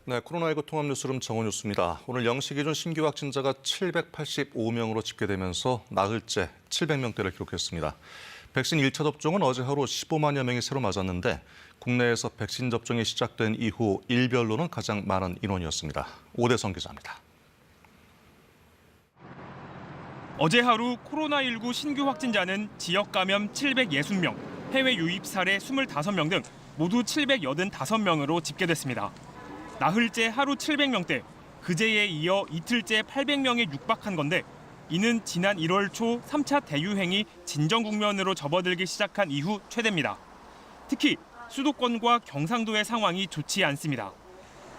네, 코로나19 통합 뉴스룸 정원 뉴스입니다. 오늘 0시 기준 신규 확진자가 785명으로 집계되면서 나흘째 700명대를 기록했습니다. 백신 1차 접종은 어제 하루 15만여 명이 새로 맞았는데 국내에서 백신 접종이 시작된 이후 일별로는 가장 많은 인원이었습니다. 오대성 기자입니다. 어제 하루 코로나19 신규 확진자는 지역 감염 760명, 해외 유입 사례 25명 등 모두 785명으로 집계됐습니다. 나흘째 하루 700명대, 그제에 이어 이틀째 800명에 육박한 건데 이는 지난 1월 초 3차 대유행이 진정 국면으로 접어들기 시작한 이후 최대입니다. 특히 수도권과 경상도의 상황이 좋지 않습니다.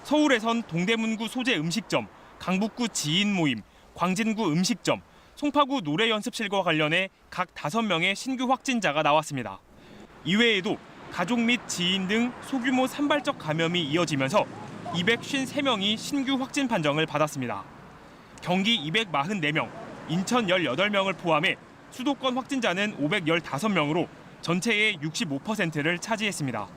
서울에선 동대문구 소재 음식점, 강북구 지인 모임, 광진구 음식점, 송파구 노래 연습실과 관련해 각 5명의 신규 확진자가 나왔습니다. 이외에도 가족 및 지인 등 소규모 산발적 감염이 이어지면서 253명이 신규 확진 판정을 받았습니다. 경기 244명, 인천 18명을 포함해 수도권 확진자는 515명으로 전체의 65%를 차지했습니다.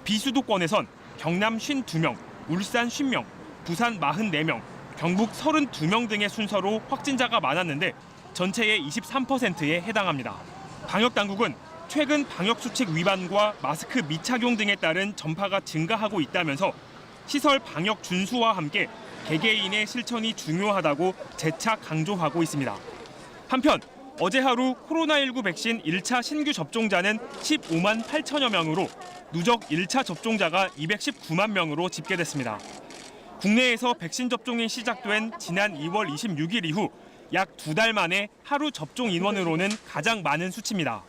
비수도권에선 경남 52명, 울산 50명, 부산 44명, 경북 32명 등의 순서로 확진자가 많았는데 전체의 23%에 해당합니다. 방역당국은 최근 방역수칙 위반과 마스크 미착용 등에 따른 전파가 증가하고 있다면서 시설 방역 준수와 함께 개개인의 실천이 중요하다고 재차 강조하고 있습니다. 한편 어제 하루 코로나19 백신 1차 신규 접종자는 15만 8천여 명으로 누적 1차 접종자가 219만 명으로 집계됐습니다. 국내에서 백신 접종이 시작된 지난 2월 26일 이후 약 2달 만에 하루 접종 인원으로는 가장 많은 수치입니다.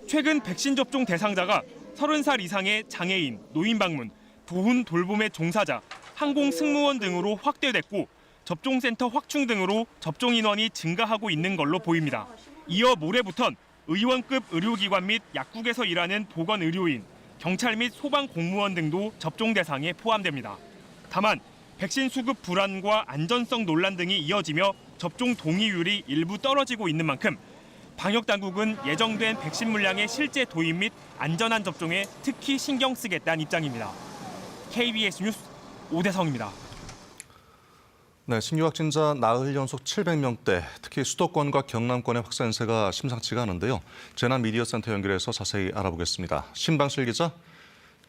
최근 백신 접종 대상자가 30살 이상의 장애인, 노인 방문, 보훈 돌봄의 종사자, 항공 승무원 등으로 확대됐고 접종센터 확충 등으로 접종 인원이 증가하고 있는 걸로 보입니다. 이어 모레부턴 의원급 의료기관 및 약국에서 일하는 보건의료인, 경찰 및 소방 공무원 등도 접종 대상에 포함됩니다. 다만 백신 수급 불안과 안전성 논란 등이 이어지며 접종 동의율이 일부 떨어지고 있는 만큼 방역당국은 예정된 백신 물량의 실제 도입 및 안전한 접종에 특히 신경 쓰겠다는 입장입니다. KBS 뉴스 오대성입니다. 네, 신규 확진자 나흘 연속 700명대, 특히 수도권과 경남권의 확산세가 심상치가 않은데요. 재난미디어센터 연결해서 자세히 알아보겠습니다. 신방실 기자,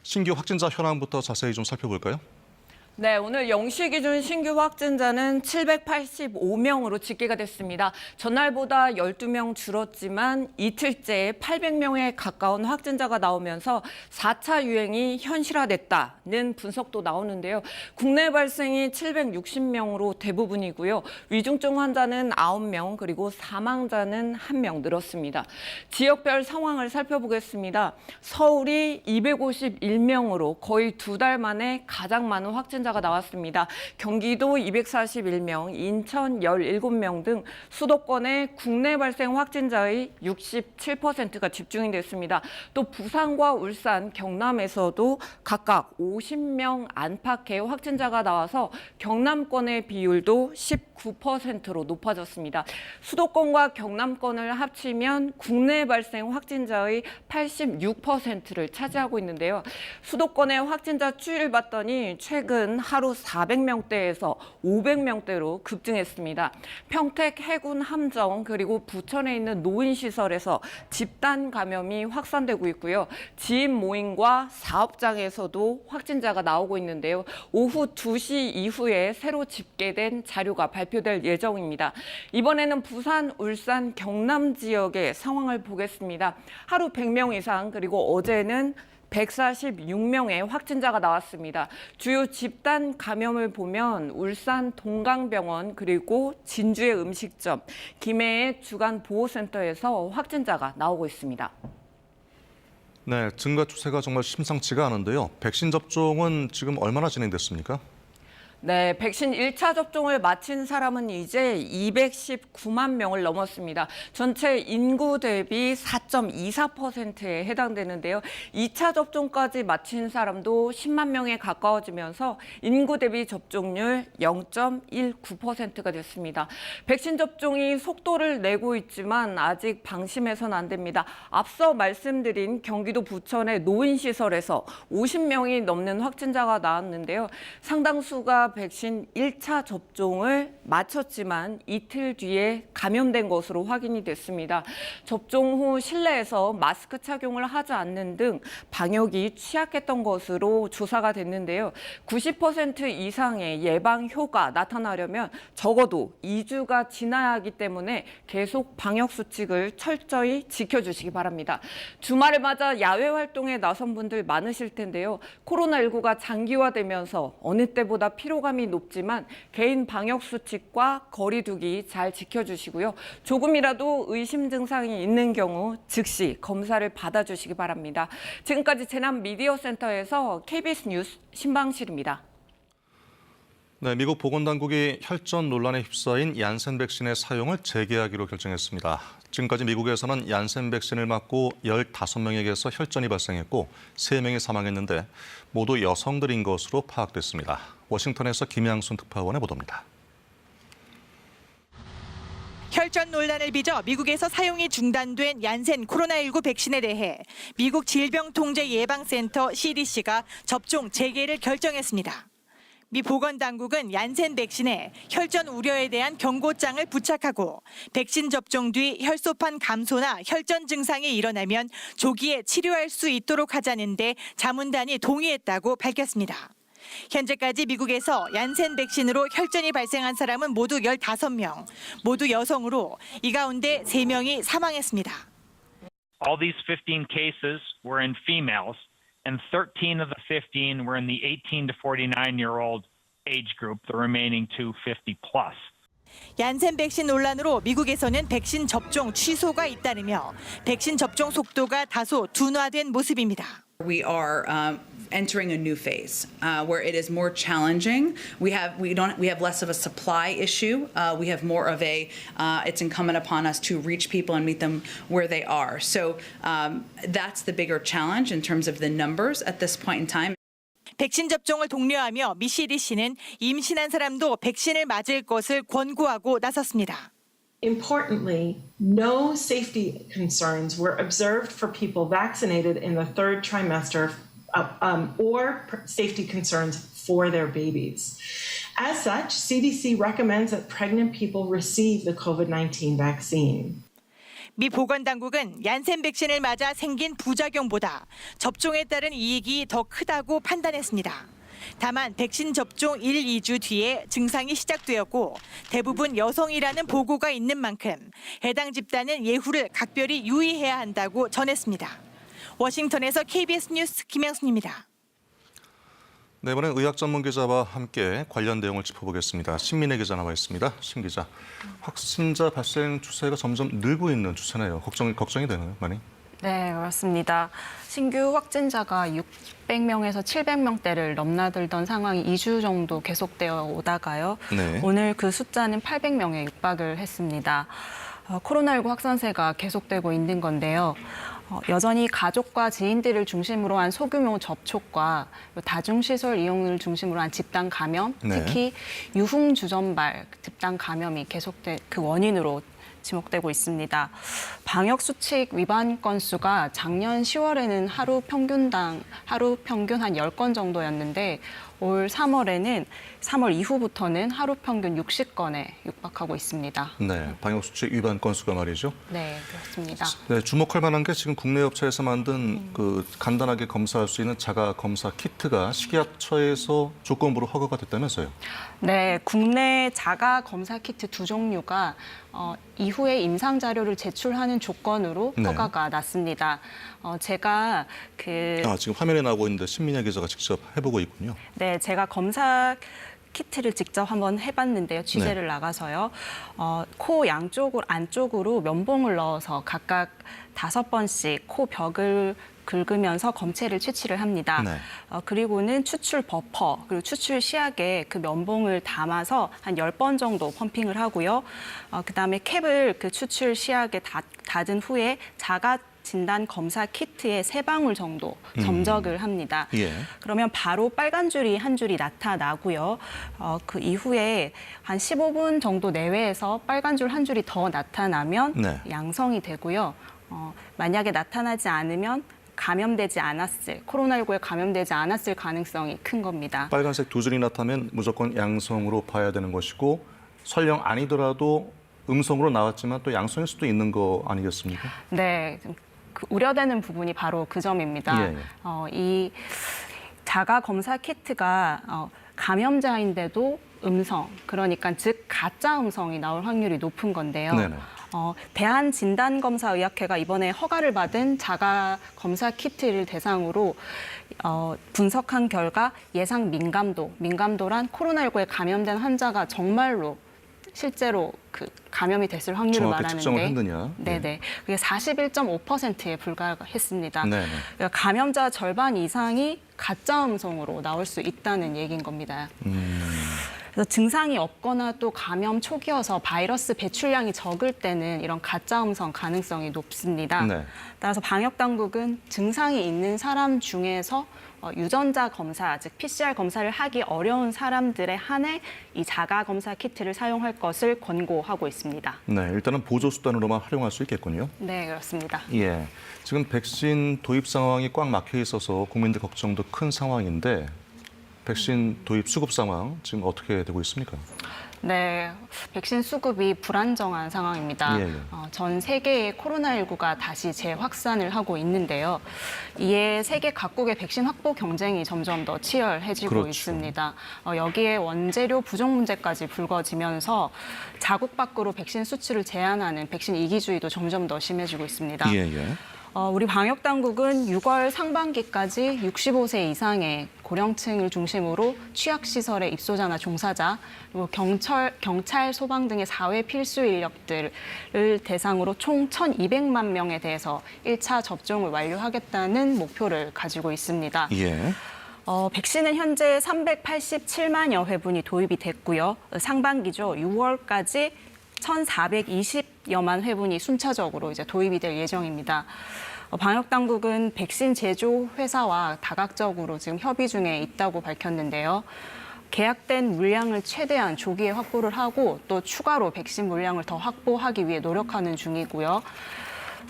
신규 확진자 현황부터 자세히 좀 살펴볼까요? 네, 오늘 0시 기준 신규 확진자는 785명으로 집계가 됐습니다. 전날보다 12명 줄었지만 이틀째에 800명에 가까운 확진자가 나오면서 4차 유행이 현실화됐다는 분석도 나오는데요. 국내 발생이 760명으로 대부분이고요. 위중증 환자는 9명, 그리고 사망자는 1명 늘었습니다. 지역별 상황을 살펴보겠습니다. 서울이 251명으로 거의 2달 만에 가장 많은 확진자가 나왔습니다. 경기도 241명, 인천 17명 등 수도권의 국내 발생 확진자의 67%가 집중이 됐습니다. 또 부산과 울산, 경남에서도 각각 50명 안팎의 확진자가 나와서 경남권의 비율도 19%로 높아졌습니다. 수도권과 경남권을 합치면 국내 발생 확진자의 86%를 차지하고 있는데요. 수도권의 확진자 추이를 봤더니 최근 하루 400명대에서 500명대로 급증했습니다. 평택, 해군, 함정, 그리고 부천에 있는 노인시설에서 집단 감염이 확산되고 있고요. 지인 모임과 사업장에서도 확진자가 나오고 있는데요. 오후 2시 이후에 새로 집계된 자료가 발표될 예정입니다. 이번에는 부산, 울산, 경남 지역의 상황을 보겠습니다. 하루 100명 이상, 그리고 어제는 146명의 확진자가 나왔습니다. 주요 집단 감염을 보면 울산 동강병원, 그리고 진주의 음식점, 김해의 주간보호센터에서 확진자가 나오고 있습니다. 네, 증가 추세가 정말 심상치가 않은데요. 백신 접종은 지금 얼마나 진행됐습니까? 네, 백신 1차 접종을 마친 사람은 이제 219만 명을 넘었습니다. 전체 인구 대비 4.24%에 해당되는데요. 2차 접종까지 마친 사람도 10만 명에 가까워지면서 인구 대비 접종률 0.19%가 됐습니다. 백신 접종이 속도를 내고 있지만 아직 방심해서는 안 됩니다. 앞서 말씀드린 경기도 부천의 노인시설에서 50명이 넘는 확진자가 나왔는데요. 상당수가 백신 1차 접종을 마쳤지만 이틀 뒤에 감염된 것으로 확인이 됐습니다. 접종 후 실내에서 마스크 착용을 하지 않는 등 방역이 취약했던 것으로 조사가 됐는데요. 90% 이상의 예방 효과 나타나려면 적어도 2주가 지나야 하기 때문에 계속 방역 수칙을 철저히 지켜주시기 바랍니다. 주말을 맞아 야외 활동에 나선 분들 많으실 텐데요. 코로나19가 장기화되면서 어느 때보다 피로감이 높지만 개인 방역 수칙과 거리 두기 잘 지켜주시고요. 조금이라도 의심 증상이 있는 경우 즉시 검사를 받아주시기 바랍니다. 지금까지 재난미디어센터에서 KBS 뉴스 신방실입니다. 네, 미국 보건당국이 혈전 논란에 휩싸인 얀센 백신의 사용을 재개하기로 결정했습니다. 지금까지 미국에서는 얀센 백신을 맞고 15명에게서 혈전이 발생했고 3명이 사망했는데 모두 여성들인 것으로 파악됐습니다. 워싱턴에서 김양순 특파원의 보도입니다. 혈전 논란을 빚어 미국에서 사용이 중단된 얀센 코로나19 백신에 대해 미국 질병통제예방센터 CDC가 접종 재개를 결정했습니다. 미 보건당국은 얀센 백신에 혈전 우려에 대한 경고장을 부착하고 백신 접종 뒤 혈소판 감소나 혈전 증상이 일어나면 조기에 치료할 수 있도록 하자는 데 자문단이 동의했다고 밝혔습니다. 현재까지 미국에서 얀센 백신으로 혈전이 발생한 사람은 모두 15명, 모두 여성으로 이 가운데 3명이 사망했습니다. All these 15 cases were in females, and 13 of the 15 were in the 18 to 49-year-old age group, the remaining 2 50 plus. 얀센 백신 논란으로 미국에서는 백신 접종 취소가 잇따르며 백신 접종 속도가 다소 둔화된 모습입니다. We are entering a new phase where it is more challenging. We have less of a supply issue. We have more of a it's incumbent upon us to reach people and meet them where they are. So that's the bigger challenge in terms of the numbers at this point in time. 백신 접종을 독려하며 미 CDC는 임신한 사람도 백신을 맞을 것을 권고하고 나섰습니다. Importantly, no safety concerns were observed for people vaccinated in the third trimester or safety concerns for their babies. As such, CDC recommends that pregnant people receive the COVID-19 vaccine. 미 보건당국은 얀센 백신을 맞아 생긴 부작용보다 접종에 따른 이익이 더 크다고 판단했습니다. 다만 백신 접종 1, 2주 뒤에 증상이 시작되었고 대부분 여성이라는 보고가 있는 만큼 해당 집단은 예후를 각별히 유의해야 한다고 전했습니다. 워싱턴에서 KBS 뉴스 김양순입니다. 네, 이번엔 의학 전문 기자와 함께 관련 내용을 짚어보겠습니다. 신민혜 기자 나와 있습니다. 신 기자, 확진자 발생 추세가 점점 늘고 있는 추세네요. 걱정이 되나요, 많이? 네, 그렇습니다. 신규 확진자가 600명에서 700명대를 넘나들던 상황이 2주 정도 계속되어 오다가요. 네. 오늘 그 숫자는 800명에 육박을 했습니다. 코로나19 확산세가 계속되고 있는 건데요. 여전히 가족과 지인들을 중심으로 한 소규모 접촉과 다중시설 이용을 중심으로 한 집단 감염, 네. 특히 유흥주점발 집단 감염이 계속된 그 원인으로 지목되고 있습니다. 방역 수칙 위반 건수가 작년 10월에는 하루 평균 한 10건 정도였는데 올 3월 이후부터는 하루 평균 60건에 육박하고 있습니다. 네, 방역 수칙 위반 건수가 말이죠. 네, 그렇습니다. 네, 주목할 만한 게 지금 국내 업체에서 만든 그 간단하게 검사할 수 있는 자가 검사 키트가 식약처에서 조건부로 허가가 됐다면서요? 네, 국내 자가 검사 키트 2종류가 이후에 임상 자료를 제출하는 조건으로 네. 허가가 났습니다. 제가 지금 화면에 나오고 있는데 신민혜 기자가 직접 해보고 있군요. 네, 제가 검사 키트를 직접 한번 해봤는데요. 취재를 네. 나가서요. 코 안쪽으로 면봉을 넣어서 각각 5번씩 코 벽을 긁으면서 검체를 채취를 합니다. 네. 그리고는 추출 버퍼, 그리고 추출 시약에 그 면봉을 담아서 한 10번 정도 펌핑을 하고요. 그다음에 캡을 그 추출 시약에 닫은 후에 자가 진단 검사 키트에 3방울 정도 점적을 합니다. 예. 그러면 바로 빨간 줄이 한 줄이 나타나고요. 그 이후에 한 15분 정도 내외에서 빨간 줄 한 줄이 더 나타나면 네. 양성이 되고요. 만약에 나타나지 않으면 감염되지 않았을, 코로나19에 감염되지 않았을 가능성이 큰 겁니다. 빨간색 2줄이 나타나면 무조건 양성으로 봐야 되는 것이고 설령 아니더라도 음성으로 나왔지만 또 양성일 수도 있는 거 아니겠습니까? 네, 그 우려되는 부분이 바로 그 점입니다. 예. 이 자가 검사 키트가 감염자인데도 음성, 그러니까 즉 가짜 음성이 나올 확률이 높은 건데요. 네네. 대한진단검사의학회가 이번에 허가를 받은 자가 검사 키트를 대상으로 분석한 결과 예상 민감도란 코로나19에 감염된 환자가 정말로 실제로 그 감염이 됐을 확률을 정확히 말하는데, 측정을 했느냐? 네네, 그게 41.5%에 불과했습니다. 네네. 그러니까 감염자 절반 이상이 가짜 음성으로 나올 수 있다는 얘기인 겁니다. 그래서 증상이 없거나 또 감염 초기여서 바이러스 배출량이 적을 때는 이런 가짜 음성 가능성이 높습니다. 네. 따라서 방역 당국은 증상이 있는 사람 중에서 유전자 검사, 즉 PCR 검사를 하기 어려운 사람들에 한해 이 자가 검사 키트를 사용할 것을 권고하고 있습니다. 네, 일단은 보조 수단으로만 활용할 수 있겠군요. 네, 그렇습니다. 예. 지금 백신 도입 상황이 꽉 막혀 있어서 국민들 걱정도 큰 상황인데 백신 도입 수급 상황 지금 어떻게 되고 있습니까? 네, 백신 수급이 불안정한 상황입니다. 예, 예. 전 세계의 코로나19가 다시 재확산을 하고 있는데요. 이에 세계 각국의 백신 확보 경쟁이 점점 더 치열해지고 그렇죠. 있습니다. 여기에 원재료 부족 문제까지 불거지면서 자국 밖으로 백신 수출을 제한하는 백신 이기주의도 점점 더 심해지고 있습니다. 예, 예. 우리 방역 당국은 6월 상반기까지 65세 이상의 고령층을 중심으로 취약시설의 입소자나 종사자, 그리고 경찰, 소방 등의 사회 필수 인력들을 대상으로 총 1,200만 명에 대해서 1차 접종을 완료하겠다는 목표를 가지고 있습니다. 예. 백신은 현재 387만여 회분이 도입이 됐고요. 상반기죠. 6월까지 1,420여만 회분이 순차적으로 이제 도입이 될 예정입니다. 방역 당국은 백신 제조 회사와 다각적으로 지금 협의 중에 있다고 밝혔는데요. 계약된 물량을 최대한 조기에 확보를 하고 또 추가로 백신 물량을 더 확보하기 위해 노력하는 중이고요.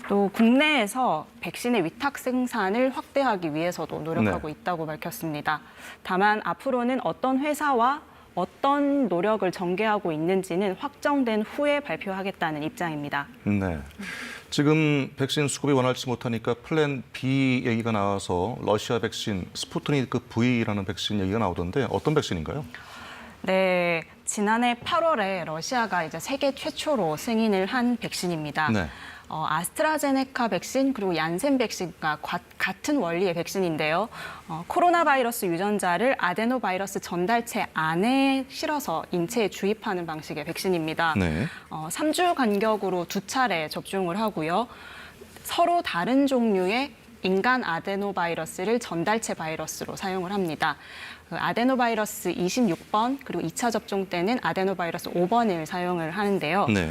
또 국내에서 백신의 위탁 생산을 확대하기 위해서도 노력하고 있다고 밝혔습니다. 다만 앞으로는 어떤 회사와 어떤 노력을 전개하고 있는지는 확정된 후에 발표하겠다는 입장입니다. 네. 지금 백신 수급이 원활치 못하니까 플랜 B 얘기가 나와서 러시아 백신 스푸트니크 V라는 백신 얘기가 나오던데 어떤 백신인가요? 네, 지난해 8월에 러시아가 이제 세계 최초로 승인을 한 백신입니다. 네. 아스트라제네카 백신 그리고 얀센 백신과 같은 원리의 백신인데요. 코로나 바이러스 유전자를 아데노바이러스 전달체 안에 실어서 인체에 주입하는 방식의 백신입니다. 네. 3주 간격으로 2차례 접종을 하고요. 서로 다른 종류의 인간 아데노바이러스를 전달체 바이러스로 사용을 합니다. 아데노바이러스 26번 그리고 2차 접종 때는 아데노바이러스 5번을 사용을 하는데요. 네.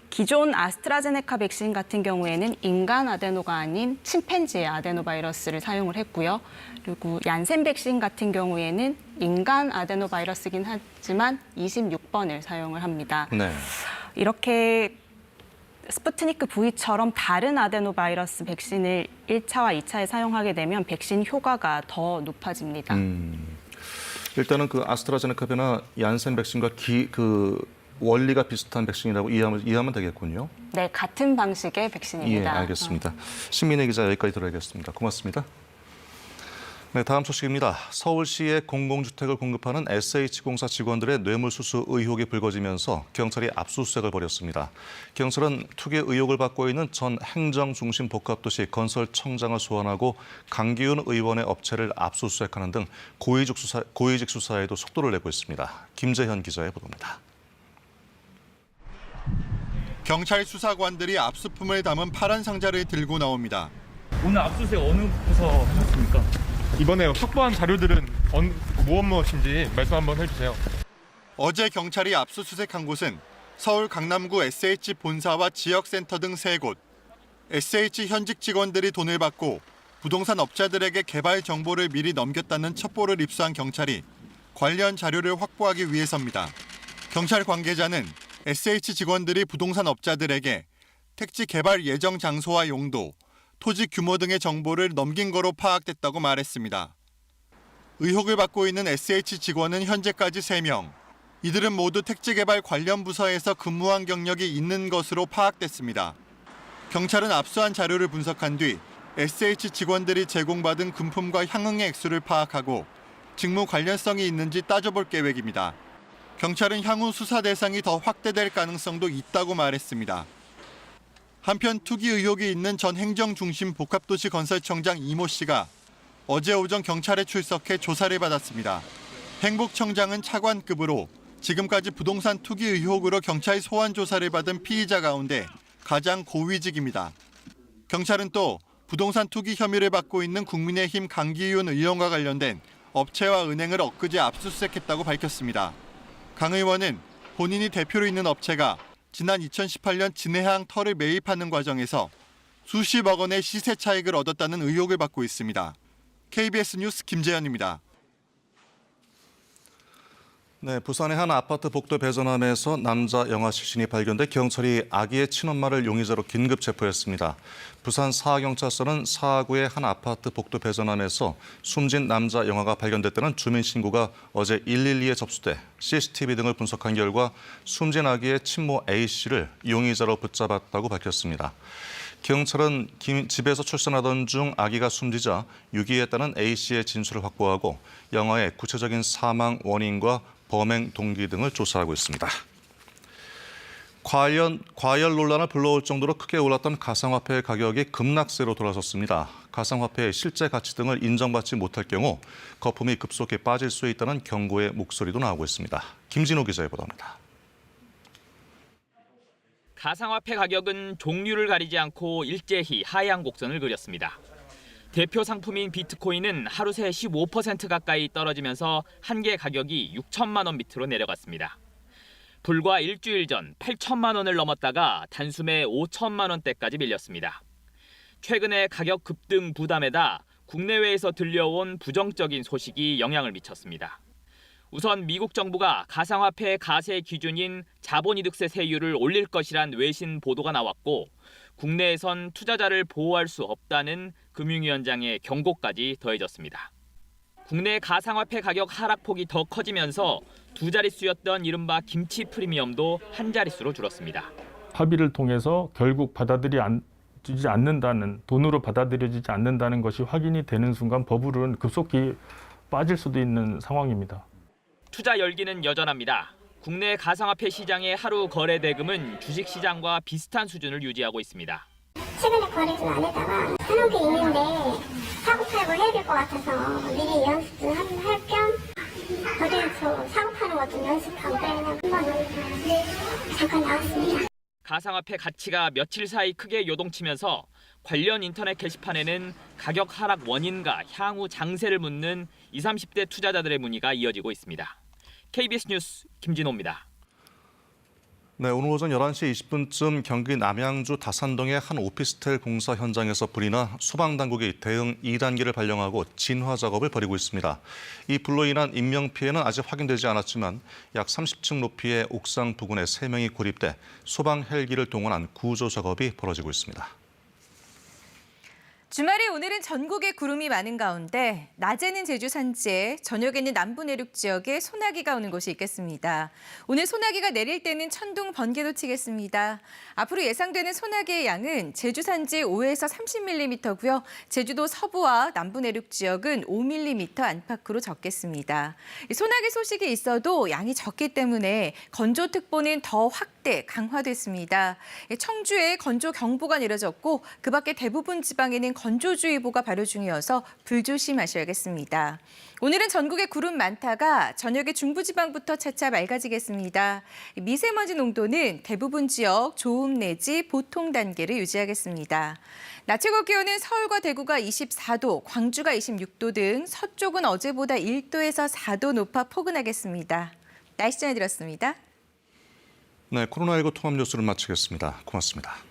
기존 아스트라제네카 백신 같은 경우에는 인간 아데노가 아닌 침팬지의 아데노바이러스를 사용을 했고요. 그리고 얀센 백신 같은 경우에는 인간 아데노바이러스긴 하지만 26번을 사용을 합니다. 네. 이렇게 스푸트니크 V처럼 다른 아데노바이러스 백신을 1차와 2차에 사용하게 되면 백신 효과가 더 높아집니다. 일단은 그 아스트라제네카나 얀센 백신과 원리가 비슷한 백신이라고 이해하면 되겠군요. 네, 같은 방식의 백신입니다. 예, 알겠습니다. 신민혜 기자 여기까지 들어야겠습니다. 고맙습니다. 네, 다음 소식입니다. 서울시의 공공주택을 공급하는 SH공사 직원들의 뇌물수수 의혹이 불거지면서 경찰이 압수수색을 벌였습니다. 경찰은 투기 의혹을 받고 있는 전 행정중심복합도시 건설청장을 소환하고 강기훈 의원의 업체를 압수수색하는 등 고위직 수사에도 속도를 내고 있습니다. 김재현 기자의 보도입니다. 경찰 수사관들이 압수품을 담은 파란 상자를 들고 나옵니다. 오늘 압수수색 어느 부서 하셨습니까? 이번에 확보한 자료들은 무엇인지 말씀 한번 해주세요. 어제 경찰이 압수수색한 곳은 서울 강남구 SH 본사와 지역센터 등 3곳. SH 현직 직원들이 돈을 받고 부동산 업자들에게 개발 정보를 미리 넘겼다는 첩보를 입수한 경찰이 관련 자료를 확보하기 위해서입니다. 경찰 관계자는 SH 직원들이 부동산 업자들에게 택지 개발 예정 장소와 용도, 토지 규모 등의 정보를 넘긴 거로 파악됐다고 말했습니다. 의혹을 받고 있는 SH 직원은 현재까지 3명. 이들은 모두 택지 개발 관련 부서에서 근무한 경력이 있는 것으로 파악됐습니다. 경찰은 압수한 자료를 분석한 뒤 SH 직원들이 제공받은 금품과 향응의 액수를 파악하고 직무 관련성이 있는지 따져볼 계획입니다. 경찰은 향후 수사 대상이 더 확대될 가능성도 있다고 말했습니다. 한편 투기 의혹이 있는 전 행정중심 복합도시건설청장 이모 씨가 어제 오전 경찰에 출석해 조사를 받았습니다. 행복청장은 차관급으로 지금까지 부동산 투기 의혹으로 경찰 소환 조사를 받은 피의자 가운데 가장 고위직입니다. 경찰은 또 부동산 투기 혐의를 받고 있는 국민의힘 강기윤 의원과 관련된 업체와 은행을 엊그제 압수수색했다고 밝혔습니다. 강 의원은 본인이 대표로 있는 업체가 지난 2018년 진해항 터를 매입하는 과정에서 수십억 원의 시세 차익을 얻었다는 의혹을 받고 있습니다. KBS 뉴스 김재현입니다. 네, 부산의 한 아파트 복도 배전함에서 남자 영아 시신이 발견돼 경찰이 아기의 친엄마를 용의자로 긴급 체포했습니다. 부산 사하경찰서는 사하구의 한 아파트 복도 배전함에서 숨진 남자 영아가 발견됐다는 주민 신고가 어제 112에 접수돼 CCTV 등을 분석한 결과 숨진 아기의 친모 A씨를 용의자로 붙잡았다고 밝혔습니다. 경찰은 집에서 출산하던 중 아기가 숨지자 유기했다는 A씨의 진술을 확보하고 영아의 구체적인 사망 원인과 범행 동기 등을 조사하고 있습니다. 과열 논란을 불러올 정도로 크게 올랐던 가상화폐 가격이 급락세로 돌아섰습니다. 가상화폐의 실제 가치 등을 인정받지 못할 경우 거품이 급속히 빠질 수 있다는 경고의 목소리도 나오고 있습니다. 김진호 기자의 보도입니다. 가상화폐 가격은 종류를 가리지 않고 일제히 하향 곡선을 그렸습니다. 대표 상품인 비트코인은 하루 새 15% 가까이 떨어지면서 한 개 가격이 6천만 원 밑으로 내려갔습니다. 불과 일주일 전 8천만 원을 넘었다가 단숨에 5천만 원대까지 밀렸습니다. 최근에 가격 급등 부담에다 국내외에서 들려온 부정적인 소식이 영향을 미쳤습니다. 우선 미국 정부가 가상화폐 가세 기준인 자본이득세 세율을 올릴 것이란 외신 보도가 나왔고 국내에선 투자자를 보호할 수 없다는 금융위원장의 경고까지 더해졌습니다. 국내 가상화폐 가격 하락폭이 더 커지면서 두 자릿수였던 이른바 김치 프리미엄도 한 자릿수로 줄었습니다. 합의를 통해서 결국 받아들여지지 않는다는, 돈으로 받아들여지지 않는다는 것이 확인이 되는 순간 버블은 급속히 빠질 수도 있는 상황입니다. 투자 열기는 여전합니다. 국내 가상화폐 시장의 하루 거래 대금은 주식시장과 비슷한 수준을 유지하고 있습니다. 최근에 거래 좀 안 했다가 사놓은 게 있는데 사고 팔고 해야 될 것 같아서 미리 연습 좀 할 겸 거래에서 사고 파는 것 좀 연습하고 그러면 한번 잠깐 나왔습니다. 가상화폐 가치가 며칠 사이 크게 요동치면서 관련 인터넷 게시판에는 가격 하락 원인과 향후 장세를 묻는 20, 30대 투자자들의 문의가 이어지고 있습니다. KBS 뉴스 김진호입니다. 네, 오늘 오전 11시 20분쯤 경기 남양주 다산동의 한 오피스텔 공사 현장에서 불이 나 소방당국이 대응 2단계를 발령하고 진화 작업을 벌이고 있습니다. 이 불로 인한 인명피해는 아직 확인되지 않았지만 약 30층 높이의 옥상 부근에 3명이 고립돼 소방 헬기를 동원한 구조 작업이 벌어지고 있습니다. 주말에 오늘은 전국에 구름이 많은 가운데 낮에는 제주 산지에 저녁에는 남부 내륙 지역에 소나기가 오는 곳이 있겠습니다. 오늘 소나기가 내릴 때는 천둥 번개도 치겠습니다. 앞으로 예상되는 소나기의 양은 제주 산지 5에서 30mm고요. 제주도 서부와 남부 내륙 지역은 5mm 안팎으로 적겠습니다. 소나기 소식이 있어도 양이 적기 때문에 건조특보는 더 확대 한데 강화됐습니다. 청주에 건조경보가 내려졌고 그 밖에 대부분 지방에는 건조주의보가 발효 중이어서 불조심하셔야겠습니다. 오늘은 전국에 구름 많다가 저녁에 중부지방부터 차차 맑아지겠습니다. 미세먼지 농도는 대부분 지역 좋음 내지 보통 단계를 유지하겠습니다. 낮 최고 기온은 서울과 대구가 24도, 광주가 26도 등 서쪽은 어제보다 1도에서 4도 높아 포근하겠습니다. 날씨 전해드렸습니다. 네, 코로나19 통합 뉴스를 마치겠습니다. 고맙습니다.